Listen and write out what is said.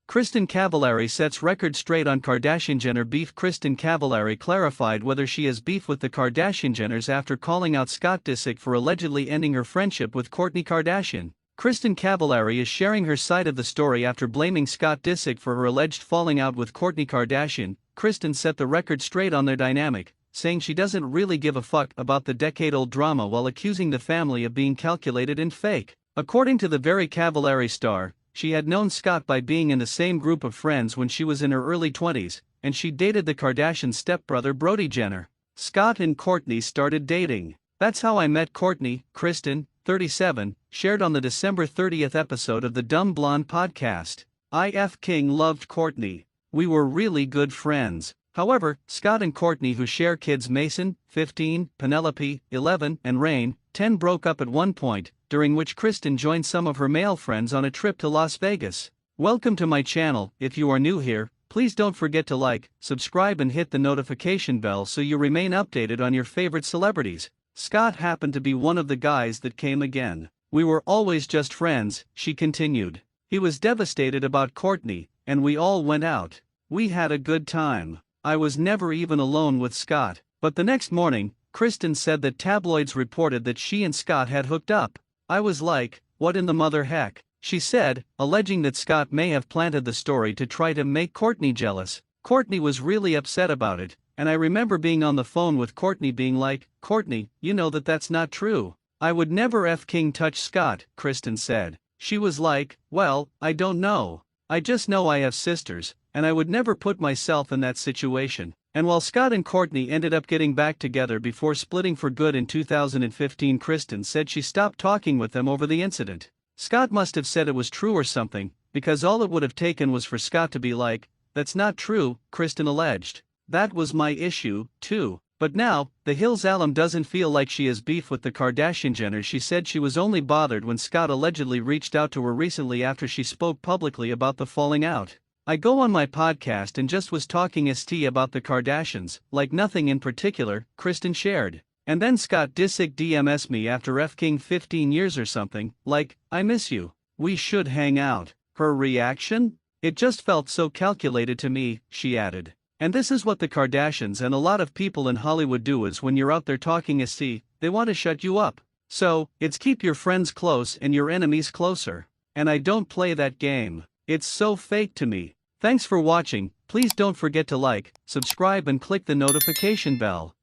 Kristin Cavallari sets record straight on Kardashian-Jenner beef. Kristin Cavallari clarified whether she has beef with the Kardashian-Jenners after calling out Scott Disick for allegedly ending her friendship with Kourtney Kardashian. Kristin Cavallari is sharing her side of the story after blaming Scott Disick for her alleged falling out with Kourtney Kardashian. Kristin set the record straight on their dynamic, saying she doesn't really give a fuck about the decade-old drama while accusing the family of being calculated and fake. According to the Very Cavallari star, she had known Scott by being in the same group of friends when she was in her early 20s, and she dated the Kardashian stepbrother Brody Jenner. Scott and Kourtney started dating. "That's how I met Kourtney," Kristin, 37, shared on the December 30th episode of the Dumb Blonde podcast. "I.F. King loved Kourtney. We were really good friends." However, Scott and Kourtney, who share kids Mason, 15, Penelope, 11, and Rain, 10, broke up at one point, during which Kristin joined some of her male friends on a trip to Las Vegas. Welcome to my channel. If you are new here, please don't forget to like, subscribe and hit the notification bell so you remain updated on your favorite celebrities. Scott happened to be one of the guys that came again. "We were always just friends," she continued. "He was devastated about Kourtney, and we all went out. We had a good time. I was never even alone with Scott." But the next morning, Kristin said that tabloids reported that she and Scott had hooked up. "I was like, what in the mother heck?" she said, alleging that Scott may have planted the story to try to make Kourtney jealous. "Kourtney was really upset about it, and I remember being on the phone with Kourtney being like, 'Kourtney, you know that's not true. I would never F King touch Scott,'" Kristin said. She was like, "Well, I don't know. I just know I have sisters, and I would never put myself in that situation." And while Scott and Kourtney ended up getting back together before splitting for good in 2015, Kristin said she stopped talking with them over the incident. Scott must have said it was true or something, because all it would have taken was for Scott to be like, "That's not true," Kristin alleged. "That was my issue, too." But now, the Hills alum doesn't feel like she has beef with the Kardashian-Jenners. She said she was only bothered when Scott allegedly reached out to her recently after she spoke publicly about the falling out. "I go on my podcast and just was talking st about the Kardashians, like nothing in particular," Kristin shared. "And then Scott Disick DMs me after F King 15 years or something, like, 'I miss you. We should hang out.'" Her reaction? "It just felt so calculated to me," she added. And this is what the Kardashians and a lot of people in Hollywood do, is when you're out there talking st, they want to shut you up. So, it's keep your friends close and your enemies closer. And I don't play that game. It's so fake to me. Thanks for watching. Please don't forget to like, subscribe and click the notification bell.